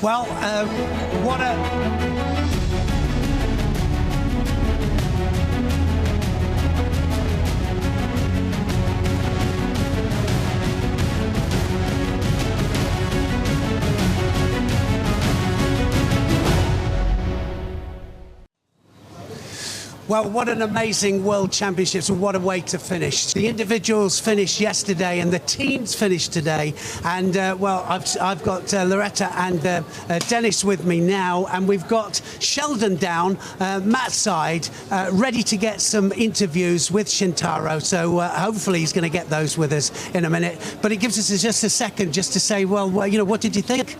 Well, what a... Well, what an amazing World Championships and what a way to finish. The individuals finished yesterday and the teams finished today. And, well, I've got Loretta and Dennis with me now. And we've got Sheldon down, Matt's side, ready to get some interviews with Shintaro. So hopefully he's going to get those with us in a minute. But it gives us just a second just to say, well, you know, what did you think?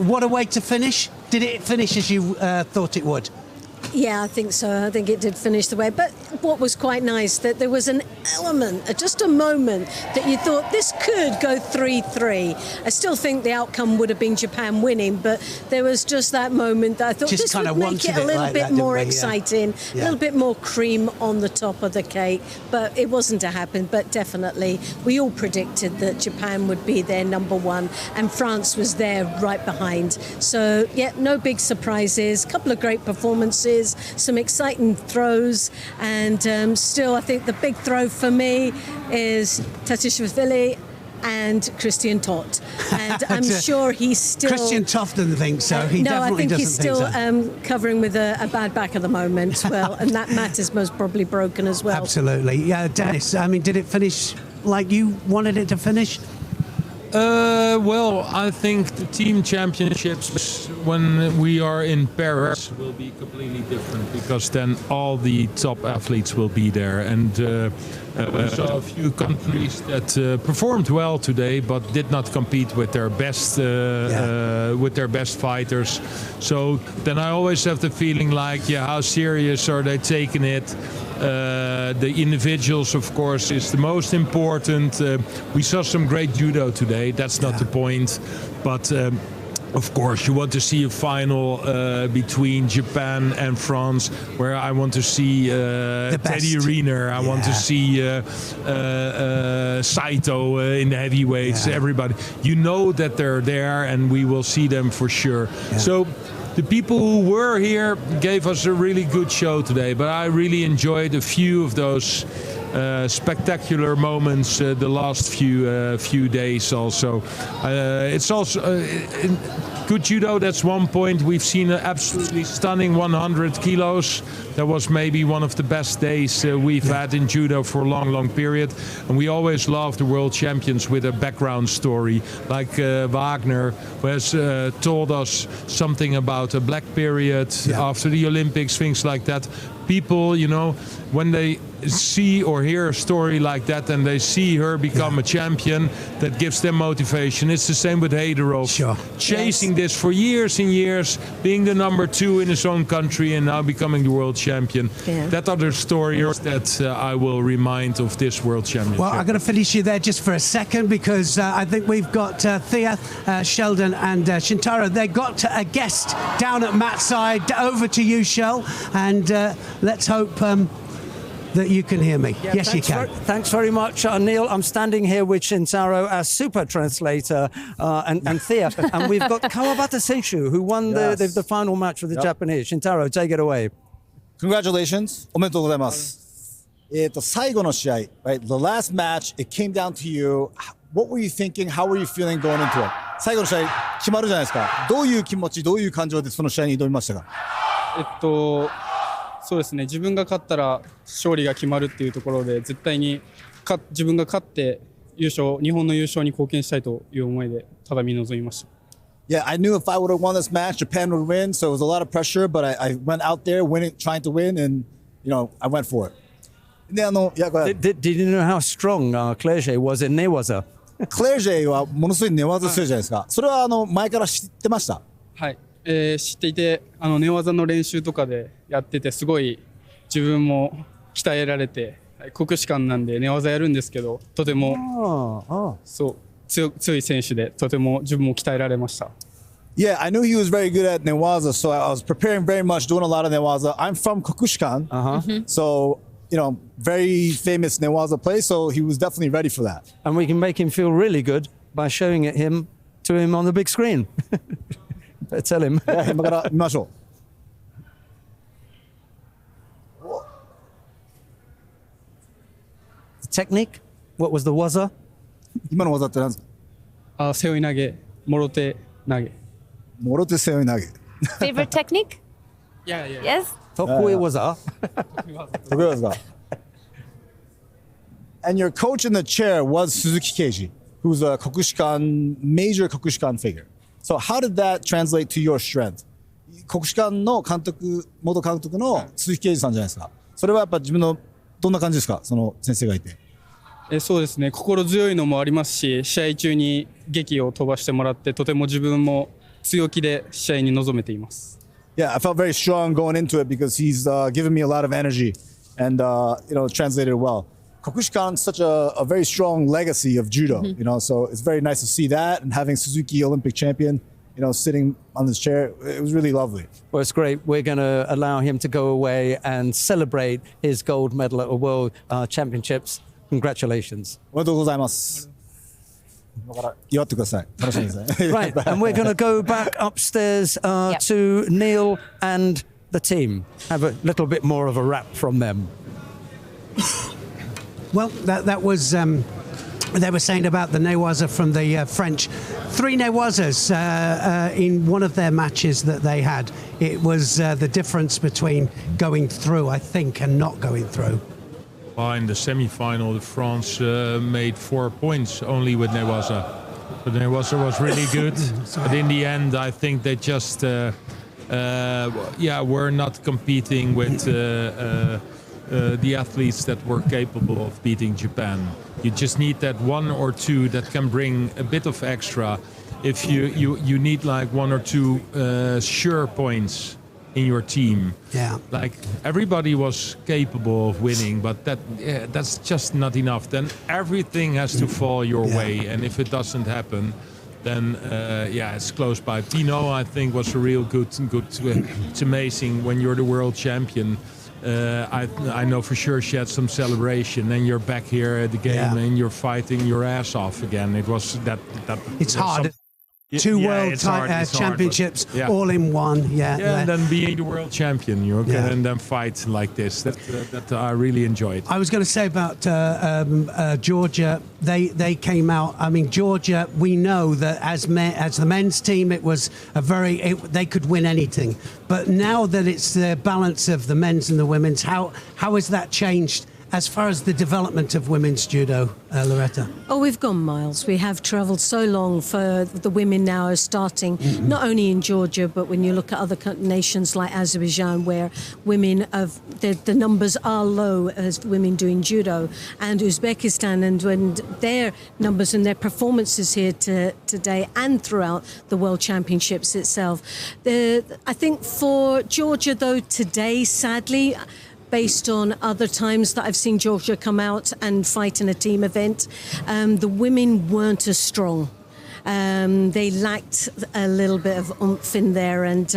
What a way to finish. Did it finish as you thought it would? Yeah, I think so. I think it did finish the way. But what was quite nice, that there was an element, just a moment, that you thought this could go 3-3. I still think the outcome would have been Japan winning, but there was just that moment that I thought this would make it a little bit more exciting, a little bit more cream on the top of the cake. But it wasn't to happen. But definitely, we all predicted that Japan would be their number one, and France was there right behind. So, yeah, no big surprises. A couple of great performances. Some exciting throws, and still I think the big throw for me is Tatishvili and Christian Todt, and I'm sure he's still... Christian Todt doesn't think so. He definitely doesn't think so. No, I think he's still covering with a bad back at the moment. Well, and that mat is most probably broken as well. Absolutely. Yeah, Dennis, I mean, did it finish like you wanted it to finish? Well, I think the team championships, when we are in Paris, will be completely different, because then all the top athletes will be there. And we saw a few countries that performed well today, but did not compete with their best fighters. So then I always have the feeling like, yeah, how serious are they taking it? The individuals, of course, is the most important. We saw some great judo today. That's not the point. But of course, you want to see a final between Japan and France, where I want to see Teddy Riner. I want to see Saito in the heavyweights. Everybody, you know that they're there, and we will see them for sure. So the people who were here gave us a really good show today, but I really enjoyed a few of those spectacular moments the last few days also. It's also good judo, that's one point. We've seen an absolutely stunning 100 kilos. That was maybe one of the best days we've had in judo for a long period. And we always love the world champions with a background story, like Wagner, who has told us something about a black period after the Olympics, things like that. People, you know, when they see or hear a story like that and they see her become a champion, that gives them motivation. It's the same with Heiderov. Chasing this for years and years, being the number 2 in his own country and now becoming the world champion. That other story that I will remind of this world championship. Well, I'm going to finish you there just for a second, because I think we've got Thea, Sheldon and Shintaro. They got a guest down at Matt's side. Over to you, Shell, and let's hope that you can hear me. Yes, you can. Thanks very much, Neil. I'm standing here with Shintaro, our super translator, and Thea. And we've got Kawabata Senshu, who won the final match with the Japanese. Shintaro, take it away. Congratulations. おめでとうございます。最後の試合, right? The last match, it came down to you. What were you thinking? How were you feeling going into it? 最後の試合、決まるじゃないですか。どういう気持ち、どういう感情でその試合に挑みましたか？そうですね、自分が勝ったら勝利が決まるっていうところで、絶対に自分が勝って日本の優勝に貢献したいという思いでただ見臨みました。Yeah, I knew if I would have won this match, Japan would win, so it was a lot of pressure, but I went out there trying to win, and I went for it. で、Did you know how strong Clerget was in 寝技? Clerget はものすごい寝技するじゃないですか。それは前から知ってました？はい。知っていて、寝技の練習とかでやってて、すごい自分も鍛えられて、国士舘なんで寝技やるんですけど、とても強い選手で、とても自分も鍛えられました。Yeah, I knew he was very good at newaza, so I was preparing very much, doing a lot of newaza. I'm from Kokushikan, so very famous newaza place, so he was definitely ready for that. And we can make him feel really good by showing it to him on the big screen. Tell him. 今から見ましょ Technique? What was the waza? う。今の技って何ですか？背負い投げ、もろ手投げ。もろ手背負い投げ。 Favorite technique? Yeah, yeah. Yes? Tokui waza. 得意技ですか？ And your coach in the chair was Suzuki Keiji, who's a Kokushikan, major Kokushikan figure. So how did that translate to your strength? 国士舘の監督、元監督の鈴木啓二さんじゃないですか。それはやっぱ自分のどんな感じですか？その先生がいて。そうですね、心強いのもありますし、試合中に檄を飛ばしてもらって、とても自分も強気で試合に臨めています。Yeah, I felt very strong going into it because he's given me a lot of energy and, translated well. Kokushikan such a very strong legacy of judo, so it's very nice to see that and having Suzuki Olympic champion, sitting on this chair. It was really lovely. Well, it's great. We're going to allow him to go away and celebrate his gold medal at the World Championships. Congratulations. おめでとうございます。今から祝ってください。楽しみですね。 Right, and we're going to go back upstairs to Neil and the team. Have a little bit more of a rap from them. Well, that was they were saying about the newaza from the French. 3 newazas in one of their matches that they had. It was the difference between going through, I think, and not going through. Well, in the semi-final, France made 4 points only with newaza. But newaza was really good. But in the end, I think they just were not competing with the athletes that were capable of beating Japan. You just need that 1 or 2 that can bring a bit of extra. If you need like 1 or 2 sure points in your team. Yeah. Like everybody was capable of winning, but that's just not enough. Then everything has to fall your way, and if it doesn't happen, then it's close by. Pino, I think, was a real good. It's amazing when you're the world champion. I know for sure she had some celebration, and you're back here at the game and you're fighting your ass off again. It was that. It's hard. 2 world championships all in one. And then being the world champion, and then fight like this. That I really enjoyed. I was going to say about Georgia. They came out. I mean, Georgia. We know that as the men's team, it was they could win anything. But now that it's the balance of the men's and the women's, how has that changed? As far as the development of women's judo, Loretta? Oh, we've gone miles. We have travelled so long for the women now are starting, not only in Georgia, but when you look at other nations like Azerbaijan, where women the numbers are low as women doing judo, and Uzbekistan, and when their numbers and their performances here today and throughout the World Championships itself. I think for Georgia, though, today, sadly, based on other times that I've seen Georgia come out and fight in a team event, the women weren't as strong. They lacked a little bit of oomph in there and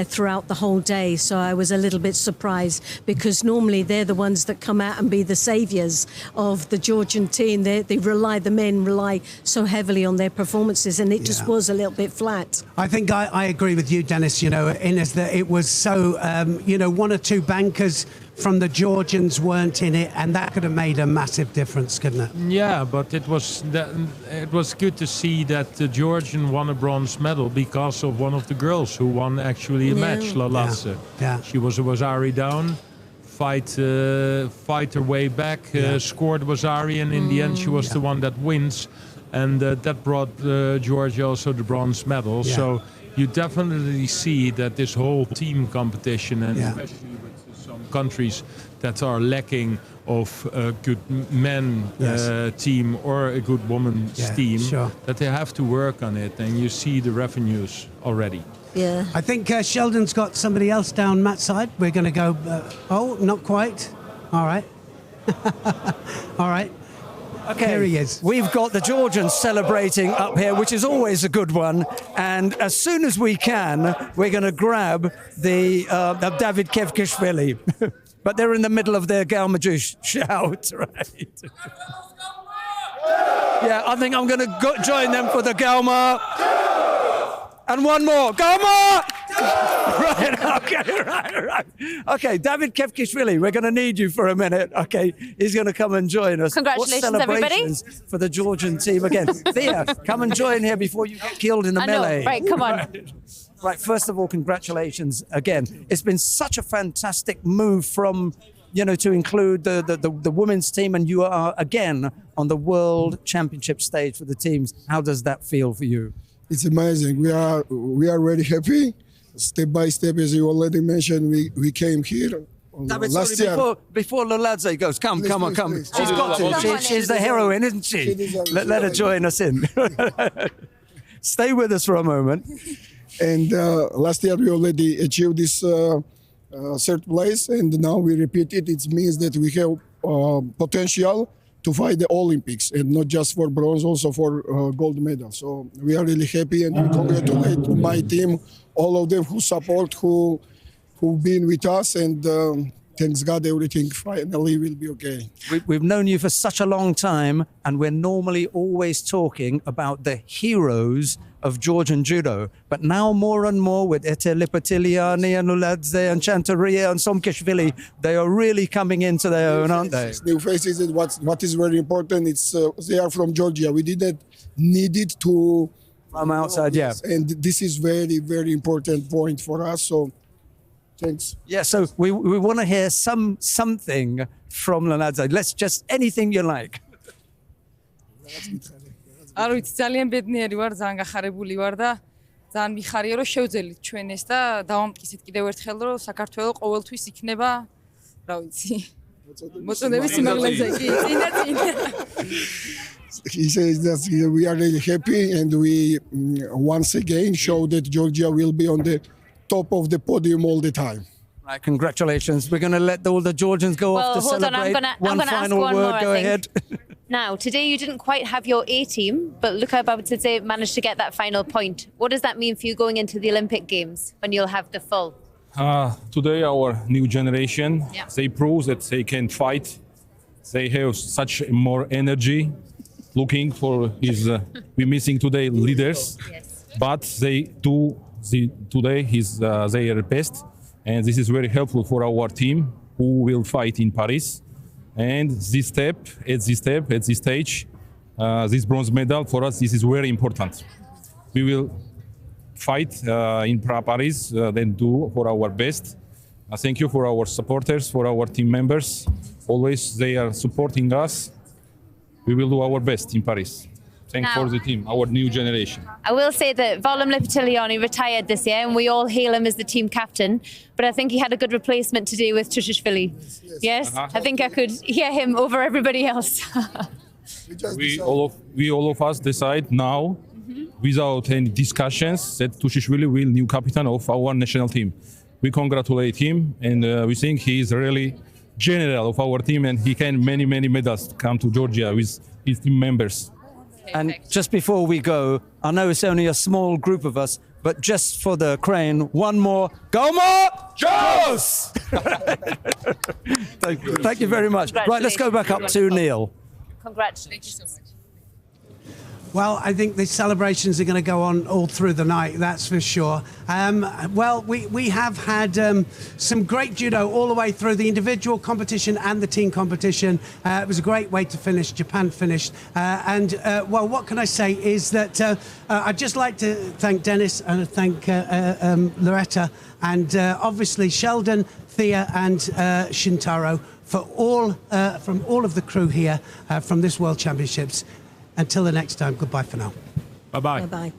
throughout the whole day. So I was a little bit surprised because normally they're the ones that come out and be the saviours of the Georgian team. The men rely so heavily on their performances, and it just was a little bit flat. I think I agree with you, Dennis, in as that it was so, 1 or 2 bankers from the Georgians weren't in it, and that could have made a massive difference, couldn't it? Yeah, but it was good to see that the Georgian won a bronze medal because of one of the girls who won actually a match, Lalace. Yeah. She was a Wazari down, fight her way back, scored Wazari, and in the end she was the one that wins, and that brought Georgia also the bronze medal. Yeah. So you definitely see that this whole team competition, and especially with some countries that are lacking of a good men team or a good women's team, that they have to work on it, and you see the revenues already. Yeah. I think Sheldon's got somebody else down Matt's side. We're going to go... not quite. All right. All right. Okay, here he is. We've got the Georgians celebrating up here, which is always a good one. And as soon as we can, we're going to grab the David Kevkishvili. But they're in the middle of their Galmaju shout, right? Yeah, I think I'm going to join them for the Galma. And one more. Go more! Right, okay, right. Okay, David Kevkishvili, we're going to need you for a minute. Okay, he's going to come and join us. Congratulations, everybody. For the Georgian team again. Thea, come and join here before you get killed in the melee. Right, come on. Right, first of all, congratulations again. It's been such a fantastic move from, to include the women's team, and you are again on the World Championship stage for the teams. How does that feel for you? It's amazing. We are very happy. Step by step, as you already mentioned, we came here David, last sorry, year. before Loladze goes, come on. Please. She's got to. She's the heroine, isn't she? Let her join us in. Stay with us for a moment. And last year we already achieved this third place, and now we repeat it. It means that we have potential to fight the Olympics, and not just for bronze, also for gold medal. So we are really happy, and we congratulate my team, all of them who support, who've been with us, and thanks God everything finally will be okay. We've known you for such a long time, and we're normally always talking about the heroes of Georgian judo. But now more and more with Ete Lipatiliani and Luladze and Chantaria and Somkeshvili, they are really coming into their own, aren't they? New faces, and what is very important, it's they are from Georgia. We didn't need it to... From outside, yeah. And this is very, very important point for us, so thanks. Yeah, so we want to hear something from Luladze. Let's just, anything you like. არ ვიცი ძალიან ბედნიერი ვარ, ძალიან გახარებული ვარ და ძალიან მიხარია რომ შევძელით ჩვენ ეს და დავამტკიცეთ კიდევ ერთხელ რომ საქართველოს ყოველთვის იქნება, რა ვიცი. მოწოდების სიმაღლეზე კი, წინა. He says that we are really happy, and we once again show that Georgia will be on the top of the podium all the time. Right, congratulations. We're going to let all the Georgians go off to hold celebrate. On, I'm gonna final ask one word, more, go ahead. Now, today you didn't quite have your A team, but Luka Babadzidze managed to get that final point. What does that mean for you going into the Olympic Games when you'll have the full? Today our new generation, they prove that they can fight. They have such more energy. Looking for we're missing today leaders, but they do today their best, and this is very helpful for our team who will fight in Paris. And at this stage, this bronze medal for us, this is very important. We will fight in Paris, then do for our best. Thank you for our supporters, for our team members. Always they are supporting us. We will do our best in Paris. Thanks for the team, our new generation. I will say that Volum Lipatiliani retired this year, and we all hail him as the team captain. But I think he had a good replacement today with Tushishvili. Yes? I think I could hear him over everybody else. we all of us decide now, without any discussions, that Tushishvili will new captain of our national team. We congratulate him, and we think he is really general of our team, and he can many medals come to Georgia with his team members. And just before we go, I know it's only a small group of us, but just for the crane, one more. Go more! Joes! Thank you very much. Right, let's go back up to Neil. Congratulations. Well, I think the celebrations are going to go on all through the night, that's for sure. Well, we have had some great judo all the way through the individual competition and the team competition. It was a great way to finish. Japan finished. Well, what can I say is that I'd just like to thank Dennis and thank Loretta and obviously Sheldon, Thea and Shintaro for from all of the crew here from this World Championships. Until the next time, goodbye for now. Bye-bye. Bye-bye.